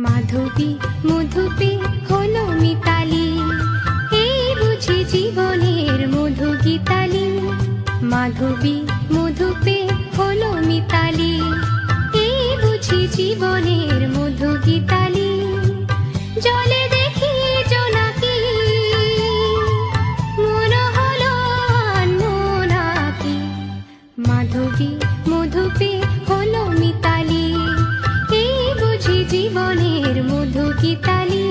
মাধবী মধুপে হলো মিতালি, এই বুঝি জীবনের মধু গীতালি। মাধবী মধুপে হলো মিতালি, এই বুঝি জীবনের মধু গীতালি। জলে দেখি জোনাকি, মন হলো আনমনাকি। মাধবী মধুপে হলো মিতালি, এই বুঝি জীবনের মধু গীতালি।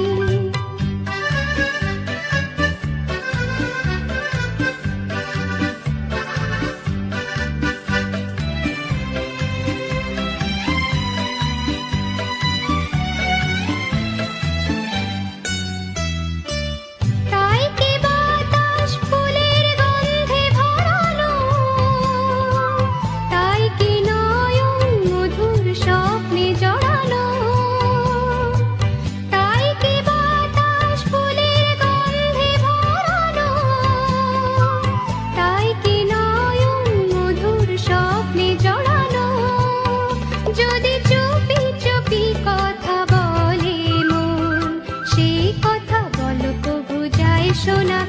সোনা